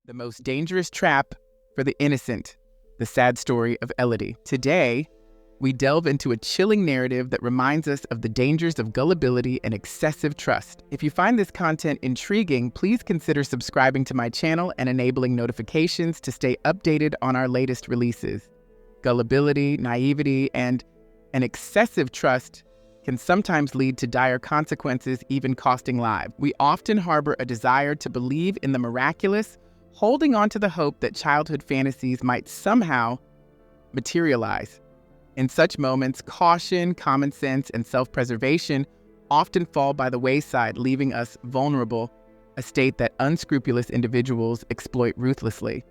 The most dangerous trap for the innocent, the sad story of Elodie. Today, we delve into a chilling narrative that reminds us of the dangers of gullibility and excessive trust. If you find this content intriguing, please consider subscribing to my channel and enabling notifications to stay updated on our latest releases. Gullibility, naivety, and an excessive trust can sometimes lead to dire consequences, even costing lives. We often harbor a desire to believe in the miraculous, holding on to the hope that childhood fantasies might somehow materialize. In such moments, caution, common sense, and self-preservation often fall by the wayside, leaving us vulnerable, a state that unscrupulous individuals exploit ruthlessly.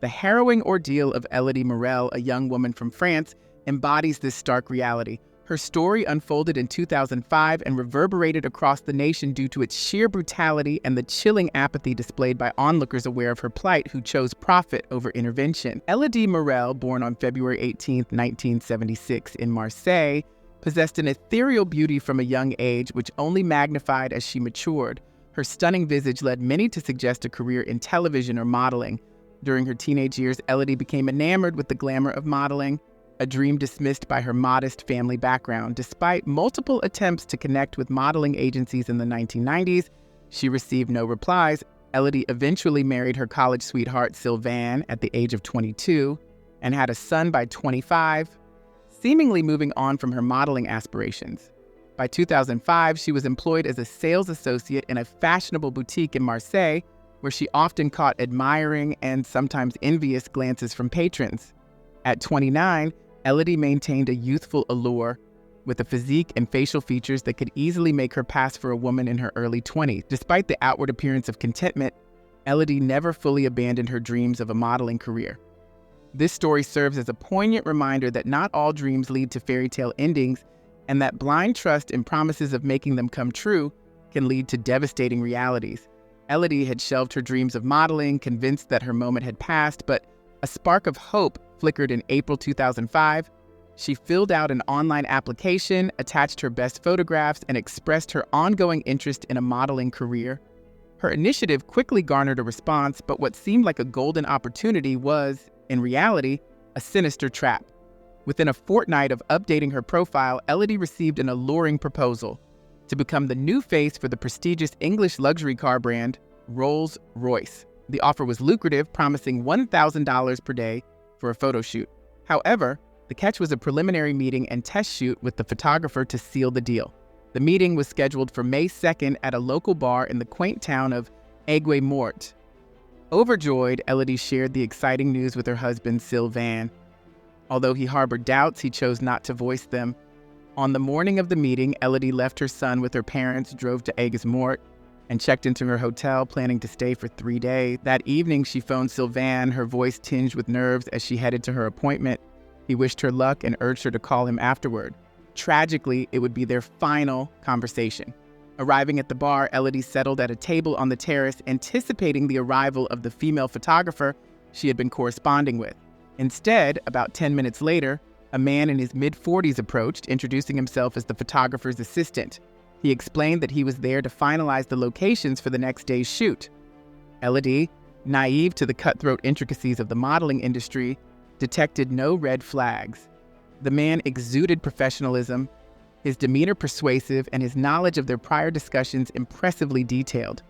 The harrowing ordeal of Elodie Morel, a young woman from France, embodies this stark reality. Her story unfolded in 2005 and reverberated across the nation due to its sheer brutality and the chilling apathy displayed by onlookers aware of her plight who chose profit over intervention. Elodie Morel, born on February 18, 1976 in Marseille, possessed an ethereal beauty from a young age which only magnified as she matured. Her stunning visage led many to suggest a career in television or modeling. During her teenage years, Elodie became enamored with the glamour of modeling, a dream dismissed by her modest family background. Despite multiple attempts to connect with modeling agencies in the 1990s, she received no replies. Elodie eventually married her college sweetheart Sylvain at the age of 22 and had a son by 25, seemingly moving on from her modeling aspirations. By 2005, she was employed as a sales associate in a fashionable boutique in Marseille, where she often caught admiring and sometimes envious glances from patrons. At 29, Elodie maintained a youthful allure with a physique and facial features that could easily make her pass for a woman in her early 20s. Despite the outward appearance of contentment, Elodie never fully abandoned her dreams of a modeling career. This story serves as a poignant reminder that not all dreams lead to fairy tale endings, and that blind trust in promises of making them come true can lead to devastating realities. Elodie had shelved her dreams of modeling, convinced that her moment had passed, but a spark of hope flickered in April 2005. She filled out an online application, attached her best photographs, and expressed her ongoing interest in a modeling career. Her initiative quickly garnered a response, but what seemed like a golden opportunity was, in reality, a sinister trap. Within a fortnight of updating her profile, Elodie received an alluring proposal to become the new face for the prestigious English luxury car brand, Rolls-Royce. The offer was lucrative, promising $1,000 per day for a photo shoot. However, the catch was a preliminary meeting and test shoot with the photographer to seal the deal. The meeting was scheduled for May 2nd at a local bar in the quaint town of Aigues-Mortes. Overjoyed, Elodie shared the exciting news with her husband, Sylvain. Although he harbored doubts, he chose not to voice them. On the morning of the meeting, Elodie left her son with her parents, drove to Aigues-Mortes, and checked into her hotel, planning to stay for 3 days. That evening, she phoned Sylvain, her voice tinged with nerves as she headed to her appointment. He wished her luck and urged her to call him afterward. Tragically, it would be their final conversation. Arriving at the bar, Elodie settled at a table on the terrace, anticipating the arrival of the female photographer she had been corresponding with. Instead, about 10 minutes later, a man in his mid-40s approached, introducing himself as the photographer's assistant. He explained that he was there to finalize the locations for the next day's shoot. Elodie, naive to the cutthroat intricacies of the modeling industry, detected no red flags. The man exuded professionalism, his demeanor persuasive, and his knowledge of their prior discussions impressively detailed.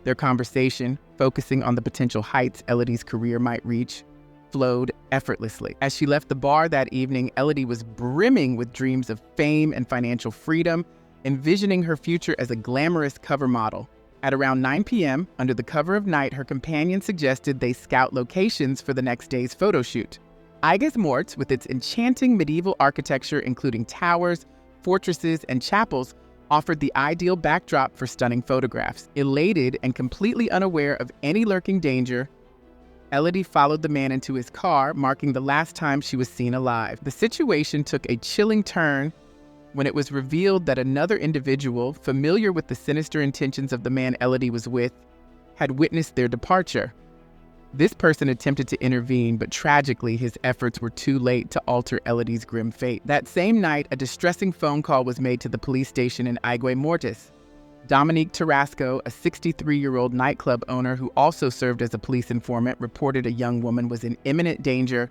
Their conversation, focusing on the potential heights Elodie's career might reach, flowed effortlessly. As she left the bar that evening, Elodie was brimming with dreams of fame and financial freedom, envisioning her future as a glamorous cover model. At around 9 p.m., under the cover of night, her companion suggested they scout locations for the next day's photo shoot. Aigues-Mortes, with its enchanting medieval architecture including towers, fortresses, and chapels, offered the ideal backdrop for stunning photographs. Elated and completely unaware of any lurking danger, Elodie followed the man into his car, marking the last time she was seen alive. The situation took a chilling turn when it was revealed that another individual, familiar with the sinister intentions of the man Elodie was with, had witnessed their departure. This person attempted to intervene, but tragically, his efforts were too late to alter Elodie's grim fate. That same night, a distressing phone call was made to the police station in Aigues-Mortes. Dominique Tarasco, a 63-year-old nightclub owner who also served as a police informant, reported a young woman was in imminent danger.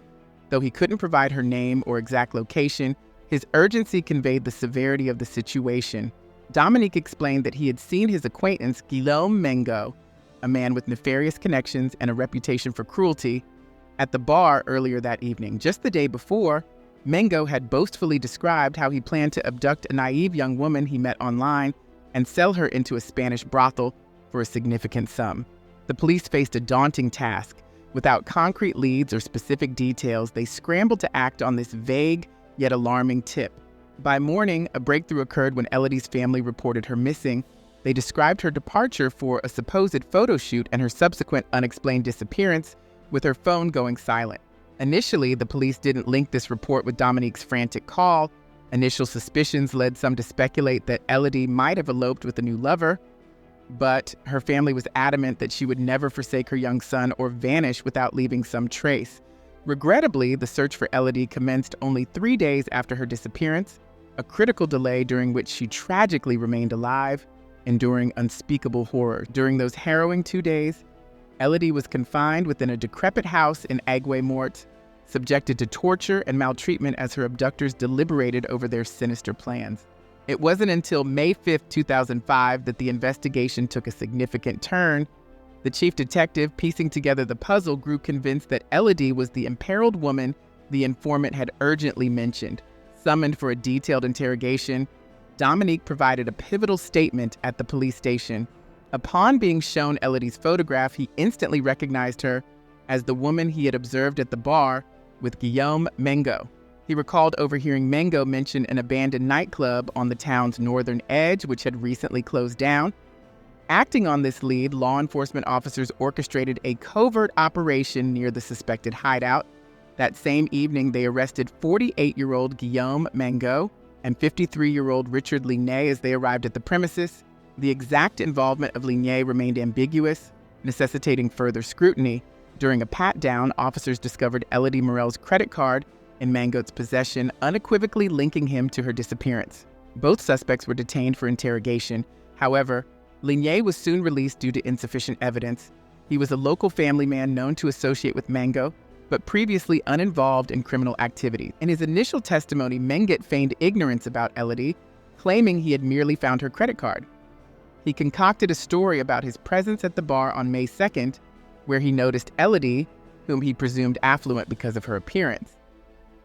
Though he couldn't provide her name or exact location, his urgency conveyed the severity of the situation. Dominique explained that he had seen his acquaintance Guillaume Mengo, a man with nefarious connections and a reputation for cruelty, at the bar earlier that evening. Just the day before, Mengo had boastfully described how he planned to abduct a naive young woman he met online and sell her into a Spanish brothel for a significant sum. The police faced a daunting task. Without concrete leads or specific details, they scrambled to act on this vague yet alarming tip. By morning, a breakthrough occurred when Elodie's family reported her missing. They described her departure for a supposed photo shoot and her subsequent unexplained disappearance, with her phone going silent. Initially, the police didn't link this report with Dominique's frantic call. Initial suspicions led some to speculate that Elodie might have eloped with a new lover, but her family was adamant that she would never forsake her young son or vanish without leaving some trace. Regrettably, the search for Elodie commenced only 3 days after her disappearance, a critical delay during which she tragically remained alive, enduring unspeakable horror. During those harrowing 2 days, Elodie was confined within a decrepit house in Aigues-Mortes, subjected to torture and maltreatment as her abductors deliberated over their sinister plans. It wasn't until May 5, 2005 that the investigation took a significant turn. The chief detective, piecing together the puzzle, grew convinced that Elodie was the imperiled woman the informant had urgently mentioned. Summoned for a detailed interrogation, Dominique provided a pivotal statement at the police station. Upon being shown Elodie's photograph, he instantly recognized her as the woman he had observed at the bar with Guillaume Mengo. He recalled overhearing Mengo mention an abandoned nightclub on the town's northern edge, which had recently closed down. Acting on this lead, law enforcement officers orchestrated a covert operation near the suspected hideout. That same evening, they arrested 48-year-old Guillaume Mengo and 53-year-old Richard Ligné as they arrived at the premises. The exact involvement of Ligné remained ambiguous, necessitating further scrutiny. During a pat-down, officers discovered Elodie Morel's credit card in Mengo's possession, unequivocally linking him to her disappearance. Both suspects were detained for interrogation. However, Ligné was soon released due to insufficient evidence. He was a local family man known to associate with Mengo, but previously uninvolved in criminal activity. In his initial testimony, Menget feigned ignorance about Elodie, claiming he had merely found her credit card. He concocted a story about his presence at the bar on May 2nd, where he noticed Elodie, whom he presumed affluent because of her appearance.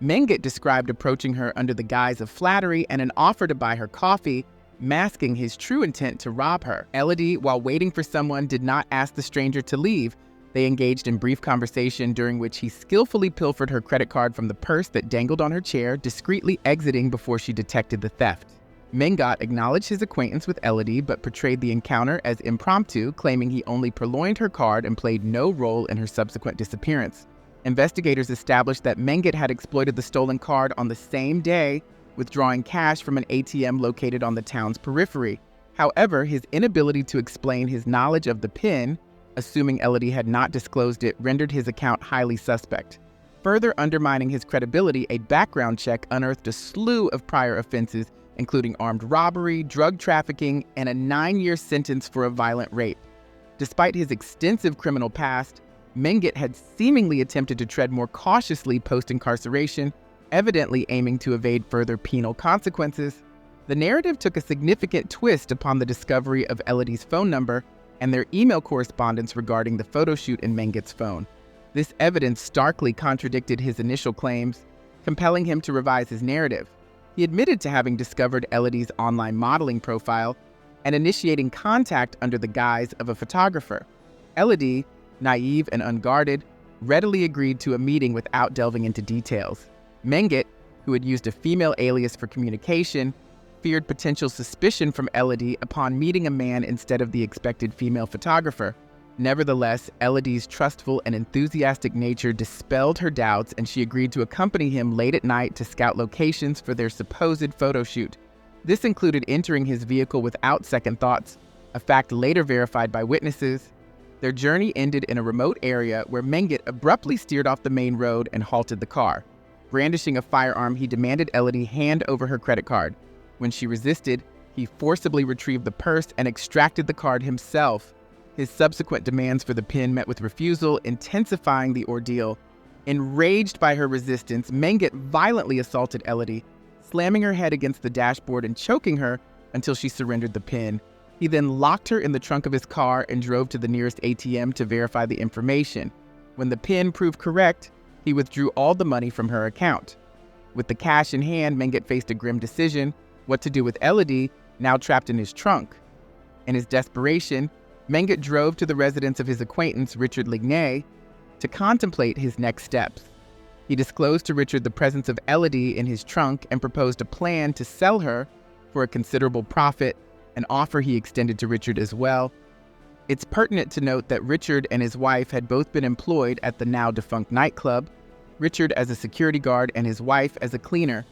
Menget described approaching her under the guise of flattery and an offer to buy her coffee, masking his true intent to rob her. Elodie, while waiting for someone, did not ask the stranger to leave. They engaged in brief conversation during which he skillfully pilfered her credit card from the purse that dangled on her chair, discreetly exiting before she detected the theft. Mengot acknowledged his acquaintance with Elodie but portrayed the encounter as impromptu, claiming he only purloined her card and played no role in her subsequent disappearance. Investigators established that Menget had exploited the stolen card on the same day, withdrawing cash from an ATM located on the town's periphery. However, his inability to explain his knowledge of the PIN, assuming Elodie had not disclosed it, rendered his account highly suspect. Further undermining his credibility, a background check unearthed a slew of prior offenses, including armed robbery, drug trafficking, and a 9-year sentence for a violent rape. Despite his extensive criminal past, Menget had seemingly attempted to tread more cautiously post-incarceration, evidently aiming to evade further penal consequences. The narrative took a significant twist upon the discovery of Elodie's phone number and their email correspondence regarding the photo shoot in Menget's phone. This evidence starkly contradicted his initial claims, compelling him to revise his narrative. He admitted to having discovered Elodie's online modeling profile and initiating contact under the guise of a photographer. Elodie, naive and unguarded, readily agreed to a meeting without delving into details. Menget, who had used a female alias for communication, feared potential suspicion from Elodie upon meeting a man instead of the expected female photographer. Nevertheless, Elodie's trustful and enthusiastic nature dispelled her doubts, and she agreed to accompany him late at night to scout locations for their supposed photo shoot. This included entering his vehicle without second thoughts, a fact later verified by witnesses. Their journey ended in a remote area where Menget abruptly steered off the main road and halted the car. Brandishing a firearm, he demanded Elodie hand over her credit card. When she resisted, He forcibly retrieved the purse and extracted the card himself. His subsequent demands for the pin met with refusal, intensifying the ordeal. Enraged by her resistance, Mengele violently assaulted Elodie, slamming her head against the dashboard and choking her until she surrendered the pin. He then locked her in the trunk of his car and drove to the nearest ATM to verify the information. When the pin proved correct, he withdrew all the money from her account. With the cash in hand, Mengele faced a grim decision: what to do with Elodie, now trapped in his trunk. In his desperation, Mengele drove to the residence of his acquaintance, Richard Ligné, to contemplate his next steps. He disclosed to Richard the presence of Elodie in his trunk and proposed a plan to sell her for a considerable profit, an offer he extended to Richard as well. It's pertinent to note that Richard and his wife had both been employed at the now-defunct nightclub, Richard as a security guard and his wife as a cleaner.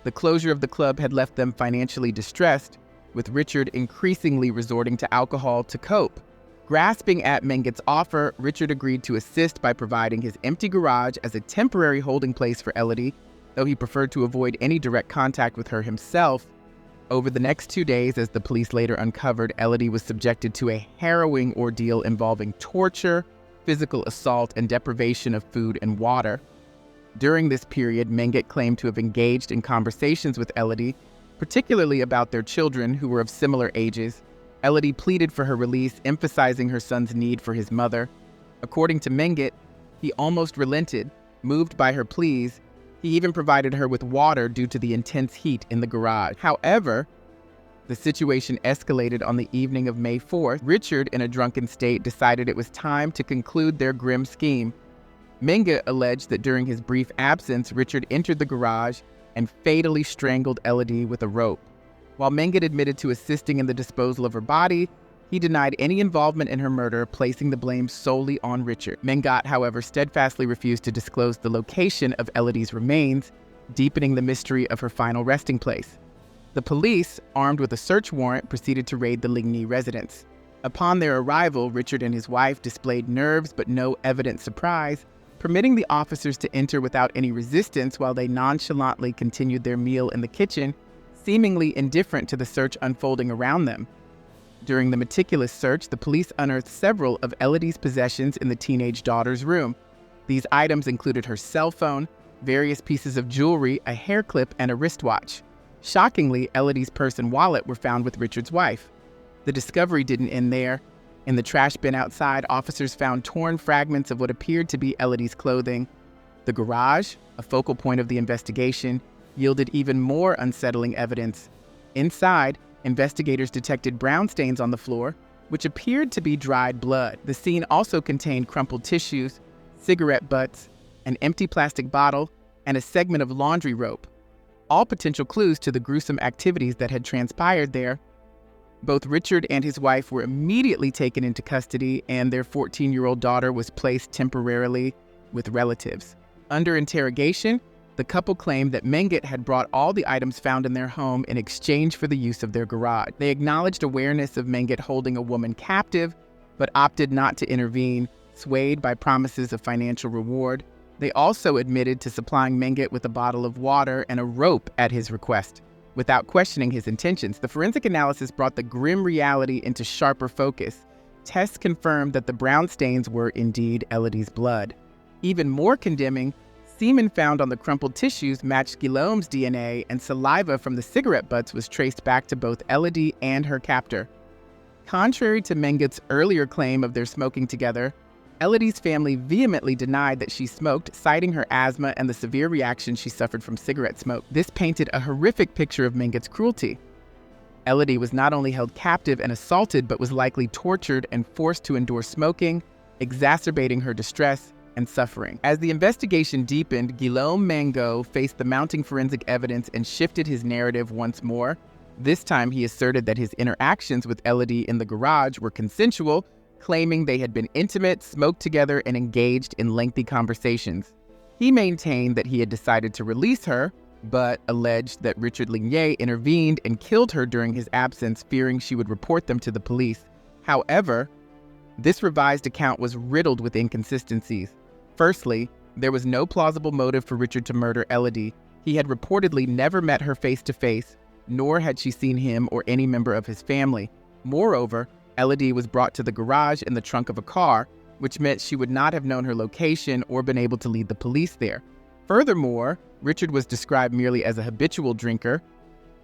The closure of the club had left them financially distressed, with Richard increasingly resorting to alcohol to cope. Grasping at Mengele's offer, Richard agreed to assist by providing his empty garage as a temporary holding place for Elodie, though he preferred to avoid any direct contact with her himself. Over the next 2 days, as the police later uncovered, Elodie was subjected to a harrowing ordeal involving torture, physical assault, and deprivation of food and water. During this period, Mengele claimed to have engaged in conversations with Elodie, particularly about their children who were of similar ages. Elodie pleaded for her release, emphasizing her son's need for his mother. According to Mengele, he almost relented, moved by her pleas. He even provided her with water due to the intense heat in the garage. However, the situation escalated on the evening of May 4th. Richard, in a drunken state, decided it was time to conclude their grim scheme. Mengele alleged that during his brief absence, Richard entered the garage and fatally strangled Elodie with a rope. While Mengele admitted to assisting in the disposal of her body, he denied any involvement in her murder, placing the blame solely on Richard. Mengele, however, steadfastly refused to disclose the location of Elodie's remains, deepening the mystery of her final resting place. The police, armed with a search warrant, proceeded to raid the Ligny residence. Upon their arrival, Richard and his wife displayed nerves but no evident surprise, permitting the officers to enter without any resistance while they nonchalantly continued their meal in the kitchen, seemingly indifferent to the search unfolding around them. During the meticulous search, the police unearthed several of Elodie's possessions in the teenage daughter's room. These items included her cell phone, various pieces of jewelry, a hair clip, and a wristwatch. Shockingly, Elodie's purse and wallet were found with Richard's wife. The discovery didn't end there. In the trash bin outside, officers found torn fragments of what appeared to be Elodie's clothing. The garage, a focal point of the investigation, yielded even more unsettling evidence. Inside, investigators detected brown stains on the floor, which appeared to be dried blood. The scene also contained crumpled tissues, cigarette butts, an empty plastic bottle, and a segment of laundry rope, all potential clues to the gruesome activities that had transpired there. Both Richard and his wife were immediately taken into custody, and their 14-year-old daughter was placed temporarily with relatives. Under interrogation, the couple claimed that Mengele had brought all the items found in their home in exchange for the use of their garage. They acknowledged awareness of Mengele holding a woman captive, but opted not to intervene, swayed by promises of financial reward. They also admitted to supplying Mengele with a bottle of water and a rope at his request. Without questioning his intentions, the forensic analysis brought the grim reality into sharper focus. Tests confirmed that the brown stains were indeed Elodie's blood. Even more condemning, semen found on the crumpled tissues matched Guillaume's DNA, and saliva from the cigarette butts was traced back to both Elodie and her captor. Contrary to Mengele's earlier claim of their smoking together, Elodie's family vehemently denied that she smoked, citing her asthma and the severe reaction she suffered from cigarette smoke. This painted a horrific picture of Mengele's cruelty. Elodie was not only held captive and assaulted, but was likely tortured and forced to endure smoking, exacerbating her distress and suffering. As the investigation deepened, Guillaume Mango faced the mounting forensic evidence and shifted his narrative once more. This time, he asserted that his interactions with Elodie in the garage were consensual, claiming they had been intimate, smoked together, and engaged in lengthy conversations. He maintained that he had decided to release her, but alleged that Richard Ligné intervened and killed her during his absence, fearing she would report them to the police. However, this revised account was riddled with inconsistencies. Firstly, there was no plausible motive for Richard to murder Elodie. He had reportedly never met her face-to-face, nor had she seen him or any member of his family. Moreover, Elodie was brought to the garage in the trunk of a car, which meant she would not have known her location or been able to lead the police there. Furthermore, Richard was described merely as a habitual drinker,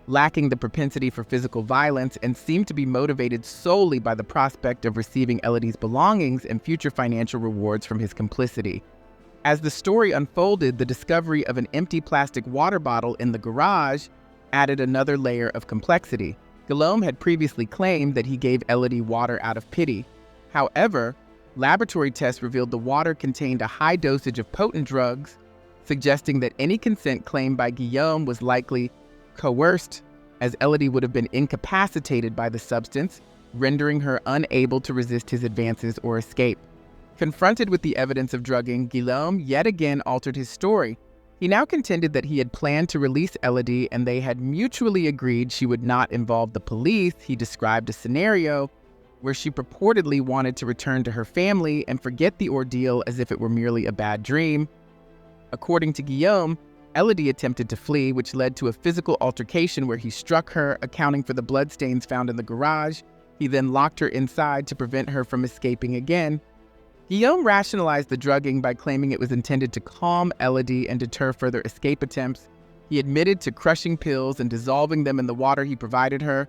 lacking the propensity for physical violence, and seemed to be motivated solely by the prospect of receiving Elodie's belongings and future financial rewards from his complicity. As the story unfolded, the discovery of an empty plastic water bottle in the garage added another layer of complexity. Guillaume had previously claimed that he gave Elodie water out of pity. However, laboratory tests revealed the water contained a high dosage of potent drugs, suggesting that any consent claimed by Guillaume was likely coerced, as Elodie would have been incapacitated by the substance, rendering her unable to resist his advances or escape. Confronted with the evidence of drugging, Guillaume yet again altered his story. He now contended that he had planned to release Elodie and they had mutually agreed she would not involve the police. He described a scenario where she purportedly wanted to return to her family and forget the ordeal as if it were merely a bad dream. According to Guillaume, Elodie attempted to flee, which led to a physical altercation where he struck her, accounting for the bloodstains found in the garage. He then locked her inside to prevent her from escaping again. Guillaume rationalized the drugging by claiming it was intended to calm Elodie and deter further escape attempts. He admitted to crushing pills and dissolving them in the water he provided her,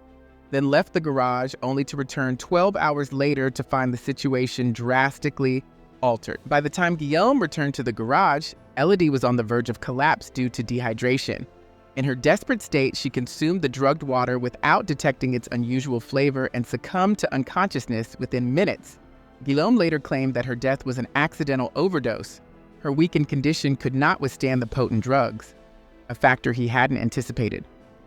then left the garage only to return 12 hours later to find the situation drastically altered. By the time Guillaume returned to the garage, Elodie was on the verge of collapse due to dehydration. In her desperate state, she consumed the drugged water without detecting its unusual flavor and succumbed to unconsciousness within minutes. Guillaume later claimed that her death was an accidental overdose. Her weakened condition could not withstand the potent drugs, a factor he hadn't anticipated.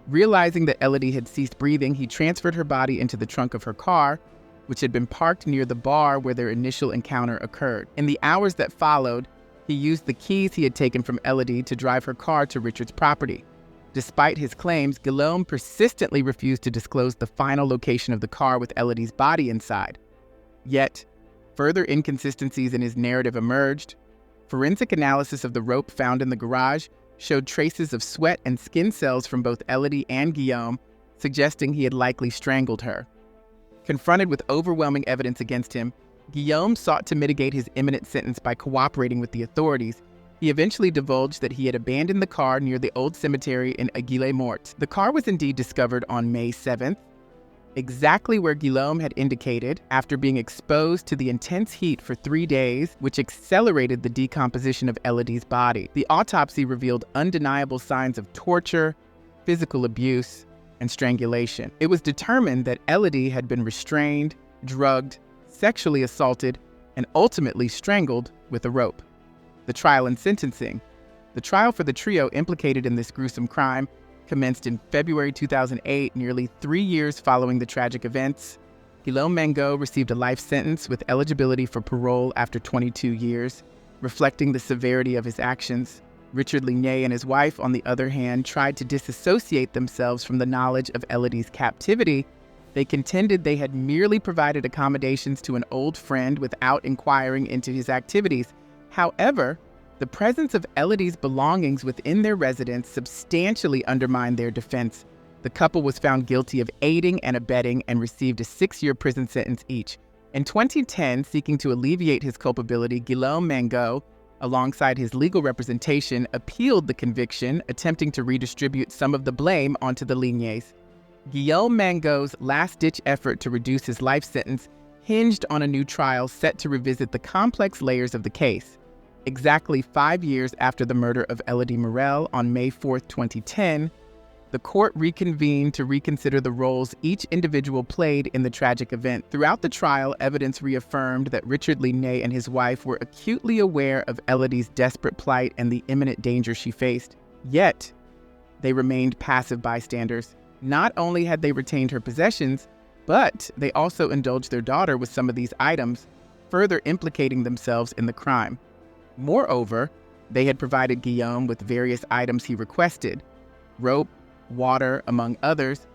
Realizing that Elodie had ceased breathing, he transferred her body into the trunk of her car, which had been parked near the bar where their initial encounter occurred. In the hours that followed, he used the keys he had taken from Elodie to drive her car to Richard's property. Despite his claims, Guillaume persistently refused to disclose the final location of the car with Elodie's body inside. Yet, further inconsistencies in his narrative emerged. Forensic analysis of the rope found in the garage showed traces of sweat and skin cells from both Elodie and Guillaume, suggesting he had likely strangled her. Confronted with overwhelming evidence against him, Guillaume sought to mitigate his imminent sentence by cooperating with the authorities. He eventually divulged that he had abandoned the car near the old cemetery in Aiguille-Morte. The car was indeed discovered on May 7th, exactly where Guillaume had indicated, after being exposed to the intense heat for 3 days, which accelerated the decomposition of Elodie's body. The autopsy revealed undeniable signs of torture, physical abuse, and strangulation. It was determined that Elodie had been restrained, drugged, sexually assaulted, and ultimately strangled with a rope. The trial and sentencing. The trial for the trio implicated in this gruesome crime commenced in February 2008, nearly 3 years following the tragic events. Guillaume Mangot received a life sentence with eligibility for parole after 22 years, reflecting the severity of his actions. Richard Ligné and his wife, on the other hand, tried to disassociate themselves from the knowledge of Elodie's captivity. They contended they had merely provided accommodations to an old friend without inquiring into his activities. However, the presence of Elodie's belongings within their residence substantially undermined their defense. The couple was found guilty of aiding and abetting and received a 6-year prison sentence each. In 2010, seeking to alleviate his culpability, Guillaume Mangot, alongside his legal representation, appealed the conviction, attempting to redistribute some of the blame onto the Lignés. Guillaume Mangot's last-ditch effort to reduce his life sentence hinged on a new trial set to revisit the complex layers of the case. Exactly 5 years after the murder of Elodie Morel on May 4, 2010, the court reconvened to reconsider the roles each individual played in the tragic event. Throughout the trial, evidence reaffirmed that Richard Ligné and his wife were acutely aware of Elodie's desperate plight and the imminent danger she faced. Yet, they remained passive bystanders. Not only had they retained her possessions, but they also indulged their daughter with some of these items, further implicating themselves in the crime. Moreover, they had provided Guillaume with various items he requested, rope, water, among others,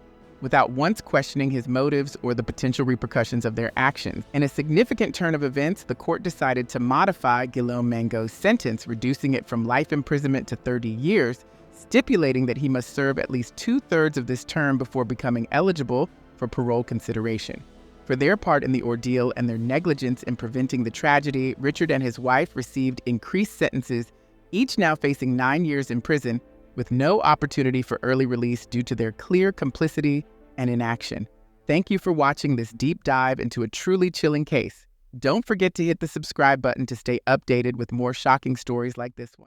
without once questioning his motives or the potential repercussions of their actions. In a significant turn of events, the court decided to modify Guillaume Mangot's sentence, reducing it from life imprisonment to 30 years, stipulating that he must serve at least 2/3 of this term before becoming eligible for parole consideration. For their part in the ordeal and their negligence in preventing the tragedy, Richard and his wife received increased sentences, each now facing 9 years in prison, with no opportunity for early release due to their clear complicity and inaction. Thank you for watching this deep dive into a truly chilling case. Don't forget to hit the subscribe button to stay updated with more shocking stories like this one.